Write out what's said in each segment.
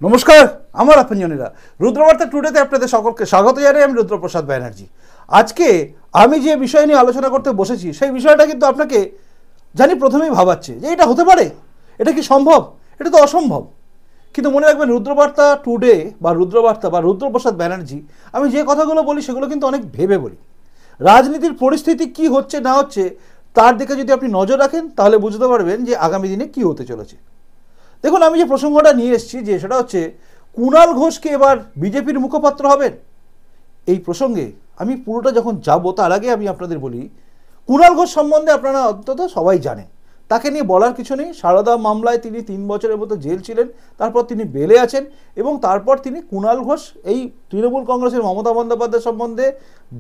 নমস্কার আমার আপনজনেরা, রুদ্রবার্তা টুডেতে আপনাদের সকলকে স্বাগত জানাই। আমি রুদ্রপ্রসাদ ব্যানার্জি। আজকে আমি যে বিষয় নিয়ে আলোচনা করতে বসেছি সেই বিষয়টা কিন্তু আপনাকে জানি প্রথমেই ভাবাচ্ছে যে এটা হতে পারে, এটা কি সম্ভব, এটা তো অসম্ভব। কিন্তু মনে রাখবেন, রুদ্রবার্তা টুডে বা রুদ্রবার্তা বা রুদ্রপ্রসাদ ব্যানার্জি, আমি যে কথাগুলো বলি সেগুলো কিন্তু অনেক ভেবে বলি। রাজনীতির পরিস্থিতি কি হচ্ছে না হচ্ছে তার দিকে যদি আপনি নজর রাখেন তাহলে বুঝতে পারবেন যে আগামী দিনে কি হতে চলেছে। দেখুন, আমি যে প্রসঙ্গটা নিয়ে এসেছি যে সেটা হচ্ছে কুণাল ঘোষকে এবার বিজেপির মুখপাত্র হবেন। এই প্রসঙ্গে আমি পুরোটা যখন যাব তার আগে আমি আপনাদের বলি, কুণাল ঘোষ সম্বন্ধে আপনারা অন্তত সবাই জানেন, তাকে নিয়ে বলার কিছু নেই। সারদা মামলায় তিনি 3 বছরের মতো জেল ছিলেন, তারপর তিনি বেলে আছেন এবং তারপর তিনি কুণাল ঘোষ এই তৃণমূল কংগ্রেসের মমতা বন্দ্যোপাধ্যায় সম্বন্ধে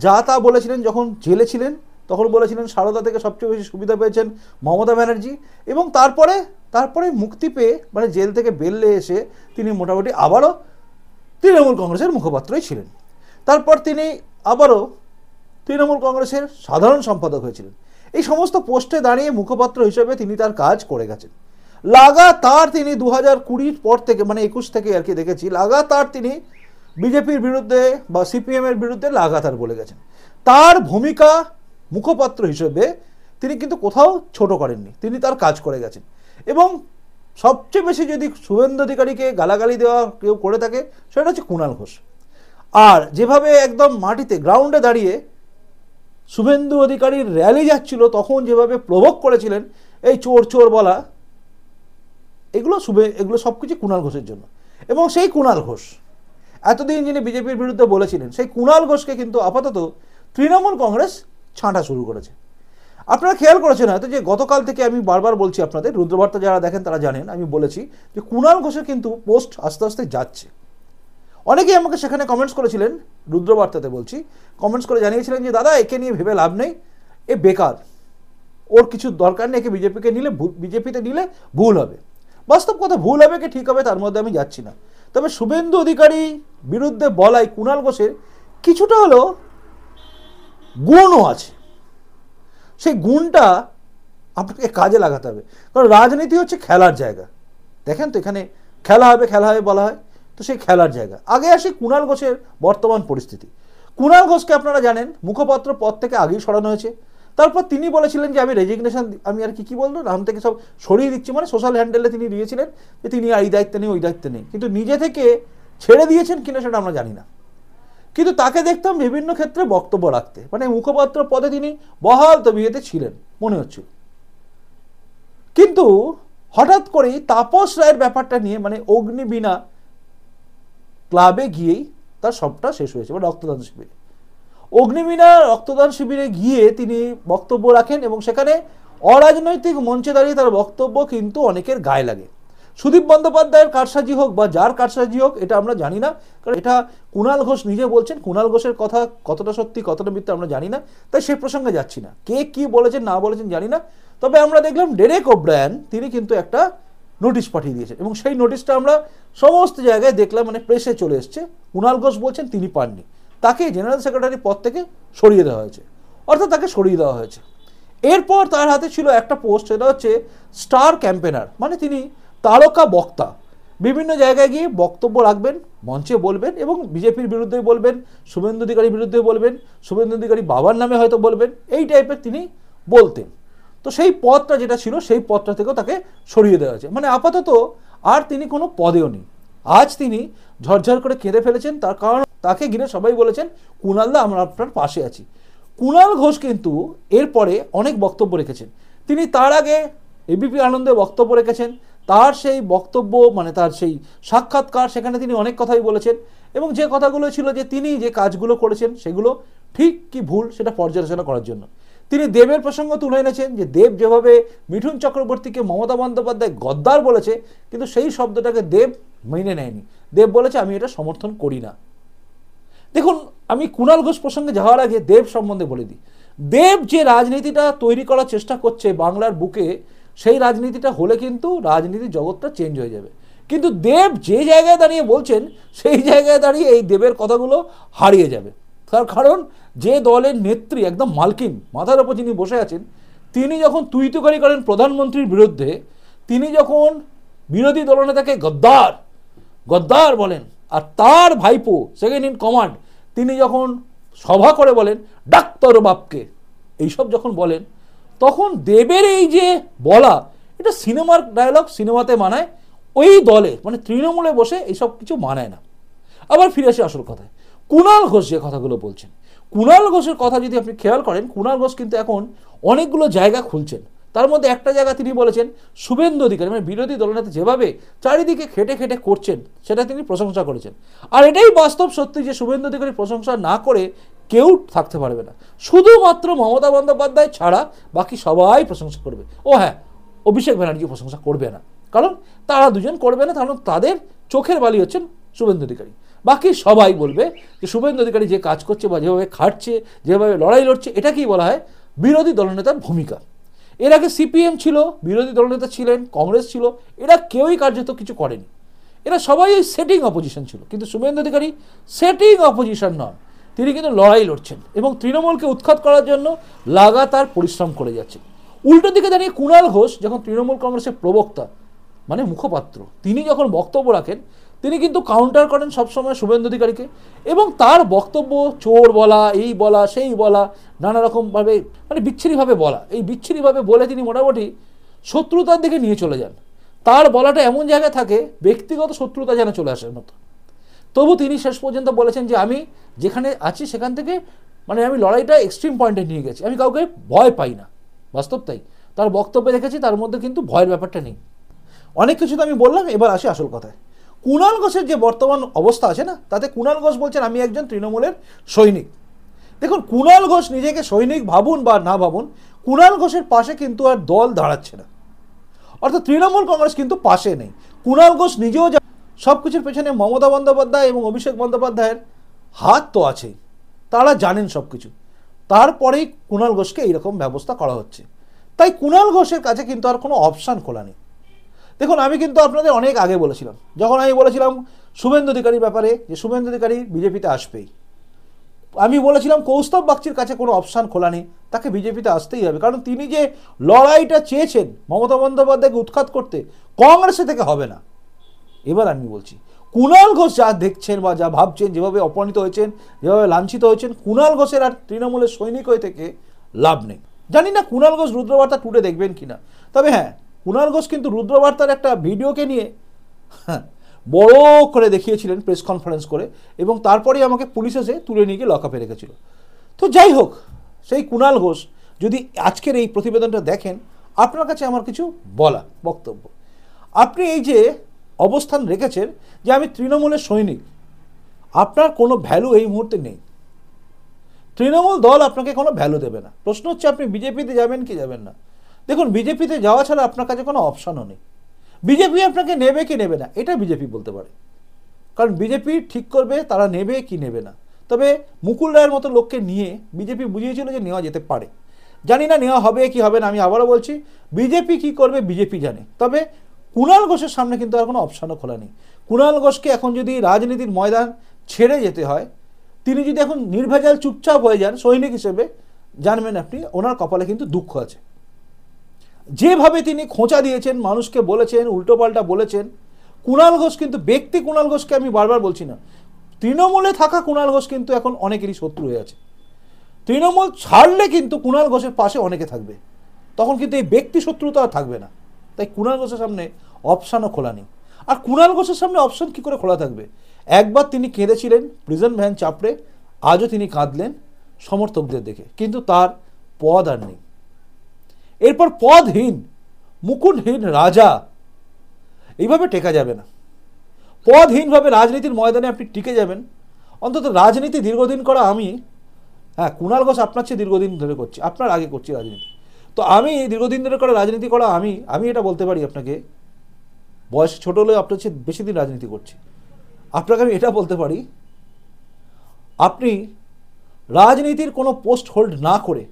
যা তা বলেছিলেন। যখন জেলে ছিলেন তখন বলেছিলেন সারদা থেকে সবচেয়ে বেশি সুবিধা পেয়েছেন মমতা ব্যানার্জি, এবং তারপরে মুক্তি পেয়ে মানে জেল থেকে বেরলে এসে তিনি মোটামুটি আবারও তৃণমূল কংগ্রেসের মুখপাত্রই ছিলেন। তারপর তিনি আবারও তৃণমূল কংগ্রেসের সাধারণ সম্পাদক হয়েছিলেন। এই সমস্ত পোস্টে দাঁড়িয়ে মুখপাত্র হিসেবে তিনি তার কাজ করে গেছেন। লাগাতার তিনি 2020 পর থেকে মানে 21 থেকে আর কি দেখেছি, লাগাতার তিনি বিজেপির বিরুদ্ধে বা সিপিএমের বিরুদ্ধে লাগাতার বলে গেছেন। তার ভূমিকা মুখপাত্র হিসেবে তিনি কিন্তু কোথাও ছোট করেননি, তিনি তার কাজ করে গেছেন। এবং সবচেয়ে বেশি যদি শুভেন্দু অধিকারীকে গালাগালি দেওয়া কেউ করে থাকে সেটা হচ্ছে কুণাল ঘোষ। আর যেভাবে একদম মাটিতে গ্রাউন্ডে দাঁড়িয়ে শুভেন্দু অধিকারীর র্যালি যাচ্ছিল তখন যেভাবে প্রভোগ করেছিলেন এই চোর চোর বলা, এগুলো সব কিছু কুণাল ঘোষের জন্য। এবং সেই কুণাল ঘোষ এতদিন যিনি বিজেপির বিরুদ্ধে বলেছিলেন, সেই কুণাল ঘোষকে কিন্তু আপাতত তৃণমূল কংগ্রেস ছাঁটা শুরু করেছে। আপনারা খেয়াল করেছেন হয়তো যে গতকাল থেকে আমি বারবার বলছি আপনাদের, রুদ্রবার্তা যারা দেখেন তারা জানেন, আমি বলেছি যে কুণাল ঘোষের কিন্তু পোস্ট আস্তে আস্তে যাচ্ছে। অনেকেই আমাকে সেখানে কমেন্টস করেছিলেন, রুদ্রবার্তাতে বলছি, কমেন্টস করে জানিয়েছিলেন যে দাদা একে নিয়ে ভেবে লাভ নেই, এ বেকার, ওর কিছু দরকার নেই, একে বিজেপিতে নিলে ভুল হবে। বাস্তব কথা, ভুল হবে কি ঠিক হবে তার মধ্যে আমি যাচ্ছি না। তবে শুভেন্দু অধিকারী বিরুদ্ধে বলাই কুণাল ঘোষের কিছুটা হলেও গুণও আছে। সেই গুণটা আপনাকে কাজে লাগাতে হবে, কারণ রাজনীতি হচ্ছে খেলার জায়গা। দেখেন তো, এখানে খেলা হবে বলা হয়, তো সেই খেলার জায়গা। আগে আসি কুণাল ঘোষের বর্তমান পরিস্থিতি। কুণাল ঘোষকে আপনারা জানেন মুখপাত্র পদ থেকে আগেই সরানো হয়েছে। তারপর তিনি বলেছিলেন যে আমি রেজিগনেশন, আমি আর কি বলবো, নাম থেকে সব সরিয়ে দিচ্ছি, মানে সোশ্যাল হ্যান্ডেলে তিনি দিয়েছিলেন যে তিনি এই দায়িত্ব নেই ওই দায়িত্ব নেই, কিন্তু নিজে থেকে ছেড়ে দিয়েছেন কিনা সেটা আমরা জানি না। কিন্তু তাকে দেখতাম বিভিন্ন ক্ষেত্রে বক্তব্য রাখতে, মানে মুখপাত্র পদে তিনি বহাল তবিয়তে ছিলেন মনে হচ্ছিল। কিন্তু হঠাৎ করেই তাপস রায়ের ব্যাপারটা নিয়ে মানে অগ্নিবীণা ক্লাবে গিয়েই তার সবটা শেষ হয়েছে, মানে রক্তদান শিবিরে। অগ্নিবীণা রক্তদান শিবিরে গিয়ে তিনি বক্তব্য রাখেন এবং সেখানে অরাজনৈতিক মঞ্চে দাঁড়িয়ে তার বক্তব্য কিন্তু অনেকের গায়ে লাগে। সুদীপ বন্দ্যোপাধ্যায়ের কারসাজি হোক বা যার কারসাজি হোক এটা আমরা জানি না, কারণ এটা কুণাল ঘোষ নিজে বলছেন। কুণাল ঘোষের কথা কতটা সত্যি কতটা মিথ্যা আমরা জানি না, তাই সে প্রসঙ্গে যাচ্ছি না। কে কি বলেছেন না বলেছেন জানি না। তবে আমরা দেখলাম ডেরেক ওব্রায়ান তিনি কিন্তু একটা নোটিশ পাঠিয়ে দিয়েছেন এবং সেই নোটিশটা আমরা সমস্ত জায়গায় দেখলাম, মানে প্রেসে চলে এসছে। কুণাল ঘোষ বলছেন তিনি পাননি, তাকে জেনারেল সেক্রেটারি পদ থেকে সরিয়ে দেওয়া হয়েছে, অর্থাৎ তাকে সরিয়ে দেওয়া হয়েছে। এরপর তার হাতে ছিল একটা পোস্ট, সেটা হচ্ছে স্টার ক্যাম্পেনার, মানে তিনি তারকা বক্তা, বিভিন্ন জায়গায় গিয়ে বক্তব্য রাখবেন, মঞ্চে বলবেন এবং বিজেপির বিরুদ্ধে বলবেন, শুভেন্দু অধিকারীর বিরুদ্ধে বলবেন, শুভেন্দু অধিকারী বাবার নামে হয়তো বলবেন, এই টাইপের তিনি বলতেন। তো সেই পদটা যেটা ছিল সেই পদটা থেকেও তাকে সরিয়ে দেওয়া হয়েছে, মানে আপাতত আর তিনি কোনো পদেও নেই। আজ তিনি ঝরঝর করে কেঁদে ফেলেছেন, তার কারণ তাকে ঘিরে সবাই বলেছেন কুণালদা আমরা আপনার পাশে আছি। কুণাল ঘোষ কিন্তু এরপরে অনেক বক্তব্য রেখেছেন। তিনি তার আগে এবিপি আনন্দে বক্তব্য রেখেছেন, তার সেই বক্তব্য মানে তার সেই সাক্ষাৎকার, সেখানে তিনি অনেক কথাই বলেছেন এবং যে কথাগুলো ছিল যে তিনি যে কাজগুলো করেছেন সেগুলো ঠিক কি ভুল সেটা পর্যালোচনা করার জন্য তিনি দেবের প্রসঙ্গ তুলে এনেছেন, যে দেব যেভাবে মিঠুন চক্রবর্তীকে মমতা বন্দ্যোপাধ্যায় গদ্দার বলেছে, কিন্তু সেই শব্দটাকে দেব মেনে নেয়নি। দেব বলেছে আমি এটা সমর্থন করি না। দেখুন, আমি কুণাল ঘোষ প্রসঙ্গে যাওয়ার আগে দেব সম্বন্ধে বলে দিই। দেব যে রাজনীতিটা তৈরি করার চেষ্টা করছে বাংলার বুকে, সেই রাজনীতিটা হলে কিন্তু রাজনীতির জগৎটা চেঞ্জ হয়ে যাবে। কিন্তু দেব যে জায়গায় দাঁড়িয়ে বলছেন সেই জায়গায় দাঁড়িয়ে এই দেবের কথাগুলো হারিয়ে যাবে। তার কারণ যে দলের নেত্রী একদম মালকিন মাথার ওপর যিনি বসে আছেন, তিনি যখন তুইতুকারি করেন প্রধানমন্ত্রীর বিরুদ্ধে, তিনি যখন বিরোধী দলনেতাকে গদ্দার গদ্দার বলেন, আর তার ভাইপো সেকেন্ড ইন কমান্ড তিনি যখন সভা করে বলেন ডাক্তার বাপকে, এইসব যখন বলেন, তখন দেবের এই যে বলা, এটা সিনেমার ডায়লগ, সিনেমাতে মানায়, ওই দলে মানে তৃণমূলে বসে এইসব কিছু মানায় না। আবার ফিরে আসি আসল কথায়, কুণাল ঘোষ যে কথাগুলো বলছেন, কুণাল ঘোষের কথা যদি আপনি খেয়াল করেন, কুণাল ঘোষ কিন্তু এখন অনেকগুলো জায়গা খুলছেন। তার মধ্যে একটা জায়গা তিনি বলেছেন শুভেন্দু অধিকারী মানে বিরোধী দলনেতা যেভাবে চারিদিকে খেটে খেটে করছেন সেটা তিনি প্রশংসা করেছেন। আর এটাই বাস্তব সত্যি যে শুভেন্দু অধিকারী প্রশংসা না করে কেউ থাকতে পারবে না, শুধুমাত্র মমতা বন্দ্যোপাধ্যায় ছাড়া বাকি সবাই প্রশংসা করবে। ও হ্যাঁ, অভিষেক ব্যানার্জি প্রশংসা করবে না, কারণ তারা দুজন করবে না, কারণ তাদের চোখের বালি হচ্ছেন শুভেন্দু অধিকারী। বাকি সবাই বলবে যে শুভেন্দু অধিকারী যে কাজ করছে বা যেভাবে খাটছে, যেভাবে লড়াই লড়ছে, এটাকেই বলা হয় বিরোধী দলনেতার ভূমিকা। এর আগে সিপিএম ছিল, বিরোধী দলনেতা ছিলেন, কংগ্রেস ছিল, এরা কেউই কার্যত কিছু করেনি, এরা সবাই সেটিং অপোজিশন ছিল। কিন্তু শুভেন্দু অধিকারী সেটিং অপোজিশন নন, তিনি কিন্তু লড়াই লড়ছেন এবং তৃণমূলকে উৎখাত করার জন্য লাগাতার পরিশ্রম করে যাচ্ছেন। উল্টো দিকে দাঁড়িয়ে কুণাল ঘোষ যখন তৃণমূল কংগ্রেসের প্রবক্তা মানে মুখপাত্র, তিনি যখন বক্তব্য রাখেন, তিনি কিন্তু কাউন্টার করেন সবসময় শুভেন্দু অধিকারীকে, এবং তার বক্তব্য চোর বলা, এই বলা, সেই বলা, নানা রকমভাবে মানে বিচ্ছিরিভাবে বলা, এই বিচ্ছিরিভাবে বলে তিনি মোটামুটি শত্রুতার দিকে নিয়ে চলে যান। তার বলাটা এমন জায়গায় থাকে ব্যক্তিগত শত্রুতা যেন চলে আসার মতো। তবু তিনি শেষ পর্যন্ত বলেছেন যে আমি যেখানে আছি সেখান থেকে মানে আমি লড়াইটা এক্সট্রিম পয়েন্টে নিয়ে গেছি, আমি কাউকে ভয় পাই না। বাস্তব তাই, তার বক্তব্যে দেখেছি তার মধ্যে কিন্তু ভয়ের ব্যাপারটা নেই। অনেক কিছু তো আমি বললাম, এবার আসি আসল কথায়। কুণাল ঘোষের যে বর্তমান অবস্থা আছে না, তাতে কুণাল ঘোষ বলছেন আমি একজন তৃণমূলের সৈনিক। দেখুন, কুণাল ঘোষ নিজেকে সৈনিক ভাবুন বা না ভাবুন, কুণাল ঘোষের পাশে কিন্তু আর দল দাঁড়াচ্ছে না, অর্থাৎ তৃণমূল কংগ্রেস কিন্তু পাশে নেই। কুণাল ঘোষ নিজেও সব কিছুর পেছনে মমতা বন্দ্যোপাধ্যায় এবং অভিষেক বন্দ্যোপাধ্যায়ের হাত তো আছেই, তারা জানেন সব কিছু, তারপরেই কুণাল ঘোষকে এইরকম ব্যবস্থা করা হচ্ছে। তাই কুণাল ঘোষের কাছে কিন্তু আর কোনো অপশান খোলা নেই। দেখুন, আমি কিন্তু আপনাদের অনেক আগে বলেছিলাম, যখন আমি বলেছিলাম শুভেন্দু অধিকারীর ব্যাপারে যে শুভেন্দু অধিকারী বিজেপিতে আসবেই, আমি বলেছিলাম কৌস্তব বাগচির কাছে কোনো অপশান খোলা নেই, তাকে বিজেপিতে আসতেই হবে, কারণ তিনি যে লড়াইটা চেয়েছেন মমতা বন্দ্যোপাধ্যায়কে উৎখাত করতে, কংগ্রেসে থেকে হবে না। এবার আমি বলছি, কুণাল ঘোষ যা দেখছেন বা যা ভাবছেন, যেভাবে অপমানিত হয়েছেন, যেভাবে লাঞ্ছিত হয়েছেন, কুণাল ঘোষের আর তৃণমূলের সৈনিক হয়ে থেকে লাভ নেই। জানি না কুণাল ঘোষ রুদ্রবার্তা টুডে দেখবেন কিনা, তবে হ্যাঁ, কুণাল ঘোষ কিন্তু রুদ্রবার্তার একটা ভিডিওকে নিয়ে বড় করে দেখিয়েছিলেন প্রেস কনফারেন্স করে, এবং তারপরেই আমাকে পুলিশ এসে তুলে নিয়ে গিয়ে লকআপে রেখেছিল। তো যাই হোক, সেই কুণাল ঘোষ যদি আজকের এই প্রতিবেদনটা দেখেন, আপনার কাছে আমার কিছু বলা বক্তব্য। আপনি এই যে অবস্থান রেখেছেন যে আমি তৃণমূলের সৈনিক, আপনার কোনো ভ্যালু এই মুহূর্তে নেই, তৃণমূল দল আপনাকে কোনো ভ্যালু দেবে না। প্রশ্ন হচ্ছে আপনি বিজেপিতে যাবেন কি যাবেন না। দেখুন, বিজেপিতে যাওয়া ছাড়া আপনার কাছে কোনো অপশানও নেই। বিজেপি আপনাকে নেবে কি নেবে না এটা বিজেপি বলতে পারে, কারণ বিজেপি ঠিক করবে তারা নেবে কি নেবে না। তবে মুকুল রায়ের মতো লোককে নিয়ে বিজেপি বুঝিয়েছিল যে নেওয়া যেতে পারে, জানি না নেওয়া হবে কি হবে না। আমি আবারও বলছি, বিজেপি কি করবে বিজেপি জানে। তবে কুণাল ঘোষের সামনে কিন্তু আর কোনো অপশানও খোলা নেই। কুণাল ঘোষকে এখন যদি রাজনীতির ময়দান ছেড়ে যেতে হয়, তিনি যদি এখন নির্ভেজাল চুপচাপ হয়ে যান সৈনিক হিসেবে, জানবেন আপনি ওনার কপালে কিন্তু দুঃখ আছে। যেভাবে তিনি খোঁচা দিয়েছেন, মানুষকে বলেছেন, উল্টোপাল্টা বলেছেন, কুণাল ঘোষ কিন্তু ব্যক্তি কুণাল ঘোষকে আমি বারবার বলছি না, তৃণমূলে থাকা কুণাল ঘোষ কিন্তু এখন অনেকেরই শত্রু হয়ে আছে। তৃণমূল ছাড়লে কিন্তু কুণাল ঘোষের পাশে অনেকে থাকবে, তখন কিন্তু এই ব্যক্তি শত্রুতা আর থাকবে না। তাই কুণাল ঘোষের সামনে অপশানও খোলা নেই। আর কুণাল ঘোষের সামনে অপশান কী করে খোলা থাকবে? একবার তিনি কেঁদেছিলেন প্রিজন ভ্যান চাপড়ে, আজও তিনি কাঁদলেন সমর্থকদের দেখে, কিন্তু তার পদ আর নেই। এরপর পদহীন, মুকুটহীন রাজা, এইভাবে টেকা যাবে না। পদহীনভাবে রাজনীতির ময়দানে আপনি টিকে যাবেন, অন্তত রাজনীতি দীর্ঘদিন করা আমি, হ্যাঁ কুণাল ঘোষ আপনার চেয়ে দীর্ঘদিন ধরে করছি, আপনার আগে করছি রাজনীতি, তো আমি দীর্ঘদিন ধরে করা রাজনীতি করা আমি এটা বলতে পারি আপনাকে, বয়স ছোট হলেও আপনার চেয়ে বেশি দিন রাজনীতি করছি, আপনাকে আমি এটা বলতে পারি, আপনি রাজনীতির কোনো পোস্ট হোল্ড না করে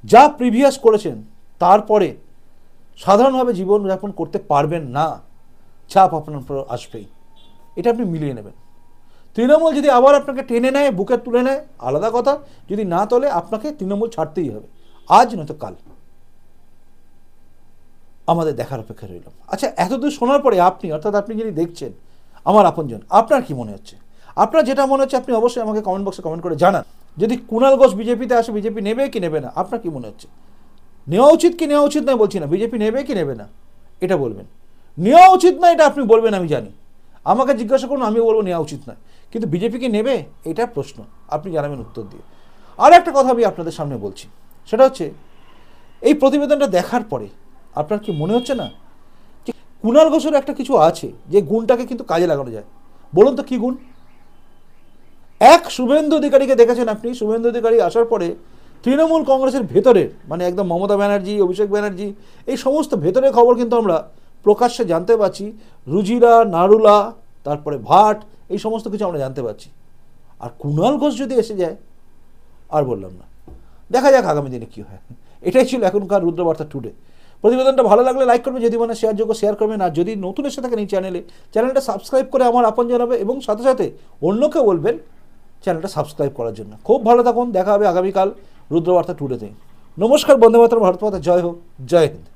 যা প্রিভিয়াস করেছেন তারপরে সাধারণভাবে জীবনযাপন করতে পারবেন না, চাপ আপনার উপর আসবেই, এটা আপনি মিলিয়ে নেবেন। তৃণমূল যদি আবার আপনাকে টেনে নেয়, বুকে তুলে নেয়, আলাদা কথা, যদি না তোলে আপনাকে তৃণমূল ছাড়তেই হবে, আজ নয়তো কাল। আমাদের দেখার অপেক্ষা রইল। আচ্ছা, এতদূর শোনার পরে আপনি, অর্থাৎ আপনি যিনি দেখছেন, আমার আপনজন। আপনার কি মনে হচ্ছে? আপনার যেটা মনে হচ্ছে আপনি অবশ্যই আমাকে কমেন্ট বক্সে কমেন্ট করে জানান। যদি কুণাল ঘোষ বিজেপিতে আসে, বিজেপি নেবে কি নেবে না, আপনার কি মনে হচ্ছে? নেওয়া উচিত কি নেওয়া উচিত নয় বলছি না, বিজেপি নেবে কি নেবে না এটা বলবেন। নেওয়া উচিত না এটা আপনি বলবেন, আমি জানি। আমাকে জিজ্ঞাসা করুন, আমি বলবো নেওয়া উচিত নয়, কিন্তু বিজেপি কি নেবে এটা প্রশ্ন, আপনি জানাবেন উত্তর দিয়ে। আর একটা কথা আমি আপনাদের সামনে বলছি, সেটা হচ্ছে এই প্রতিবেদনটা দেখার পরে আপনার কি মনে হচ্ছে না যে কুণাল ঘোষের একটা কিছু আছে যে গুণটাকে কিন্তু কাজে লাগানো যায়? বলুন তো কি গুণ? এক শুভেন্দু অধিকারীকে দেখেছেন আপনি, শুভেন্দু অধিকারী আসার পরে তৃণমূল কংগ্রেসের ভেতরের মানে একদম মমতা ব্যানার্জি, অভিষেক ব্যানার্জি, এই সমস্ত ভেতরের খবর কিন্তু আমরা প্রকাশ্যে জানতে পারছি। রুজিরা, নারুলা, তারপরে ভাট, এই সমস্ত কিছু আমরা জানতে পারছি। আর কুণাল ঘোষ যদি এসে যায়, আর বললাম না, দেখা যাক আগামী দিনে কী হয়। এটাই ছিল এখনকার রুদ্রবার্তা টুডে। প্রতিবেদনটা ভালো লাগলে লাইক করবেন, যদি মানে শেয়ারযোগ্য শেয়ার করবেন, আর যদি নতুন এসে থাকেন এই চ্যানেলটা সাবস্ক্রাইব করে আমার আপন জানাবে, এবং সাথে সাথে অন্যকে বলবেন চ্যানেলটা সাবস্ক্রাইব করার জন্য। খুব ভালো থাকুন, দেখা হবে আগামীকাল রুদ্রবার্তা টুডেতে। নমস্কার, বন্দে মাতরম, ভারত মাতা জয় হোক, জয় হিন্দ।